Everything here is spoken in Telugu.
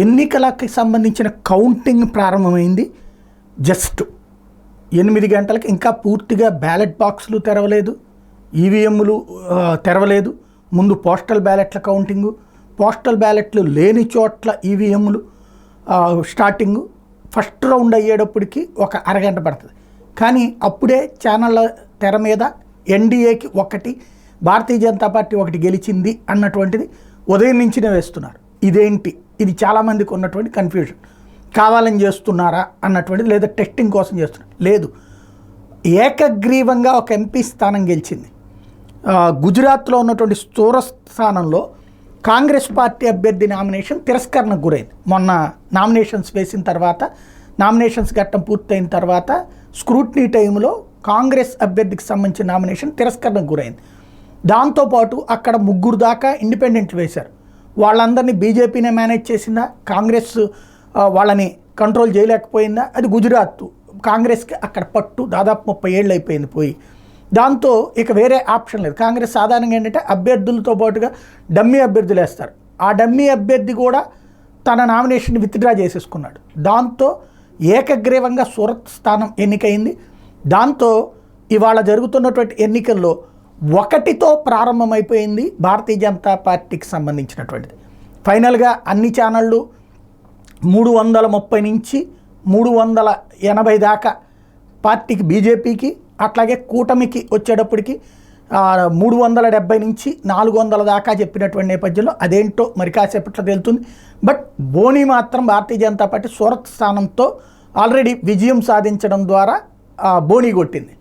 ఎన్నికలకి సంబంధించిన కౌంటింగ్ ప్రారంభమైంది. జస్ట్ 8 గంటలకి ఇంకా పూర్తిగా బ్యాలెట్ బాక్సులు తెరవలేదు, ఈవీఎంలు తెరవలేదు. ముందు పోస్టల్ బ్యాలెట్ల కౌంటింగు, పోస్టల్ బ్యాలెట్లు లేని చోట్ల ఈవీఎంలు స్టార్టింగు. ఫస్ట్ రౌండ్ అయ్యేటప్పటికి ఒక అరగంట పడుతుంది. కానీ అప్పుడే ఛానళ్ళ తెర మీద ఎన్డీఏకి 1, భారతీయ జనతా పార్టీ 1 గెలిచింది అన్నటువంటిది ఉదయం నుంచినే వేస్తున్నారు. ఇదేంటి, ఇది చాలామందికి ఉన్నటువంటి కన్ఫ్యూజన్. కావాలని చేస్తున్నారా అన్నటువంటిది, లేదా టెస్టింగ్ కోసం చేస్తున్నారు. లేదు, ఏకగ్రీవంగా ఒక ఎంపీ స్థానం గెలిచింది. గుజరాత్లో ఉన్నటువంటి సూరత్ స్థానంలో కాంగ్రెస్ పార్టీ అభ్యర్థి నామినేషన్ తిరస్కరణకు గురైంది. మొన్న నామినేషన్స్ వేసిన తర్వాత, నామినేషన్స్ ఘట్టం పూర్తయిన తర్వాత స్క్రూట్నీ టైంలో కాంగ్రెస్ అభ్యర్థికి సంబంధించిన నామినేషన్ తిరస్కరణకు గురైంది. దాంతోపాటు అక్కడ 3 దాకా ఇండిపెండెంట్ వేశారు. వాళ్ళందరినీ బీజేపీనే మేనేజ్ చేసిందా, కాంగ్రెస్ వాళ్ళని కంట్రోల్ చేయలేకపోయిందా? అది గుజరాత్. కాంగ్రెస్కి అక్కడ పట్టు దాదాపు 30 ఏళ్ళు అయిపోయింది పోయి. దాంతో ఇక వేరే ఆప్షన్ లేదు. కాంగ్రెస్ సాధారణంగా ఏంటంటే అభ్యర్థులతో పాటుగా డమ్మీ అభ్యర్థులు వేస్తారు. ఆ డమ్మీ అభ్యర్థి కూడా తన నామినేషన్ విత్డ్రా చేసేసుకున్నాడు. దాంతో ఏకగ్రీవంగా సూరత్ స్థానం ఎన్నికైంది. దాంతో ఇవాళ జరుగుతున్నటువంటి ఎన్నికల్లో 1తో ప్రారంభమైపోయింది భారతీయ జనతా పార్టీకి సంబంధించినటువంటిది. ఫైనల్గా అన్ని ఛానళ్ళు 330 నుంచి 380 దాకా పార్టీకి, బీజేపీకి, అట్లాగే కూటమికి వచ్చేటప్పటికి 370 నుంచి 400 దాకా చెప్పినటువంటి నేపథ్యంలో అదేంటో మరి కాసేపట్లో తెలుస్తుంది. బట్ బోని మాత్రం భారతీయ జనతా పార్టీ సూరత్ స్థానంతో ఆల్రెడీ విజయం సాధించడం ద్వారా బోని కొట్టింది.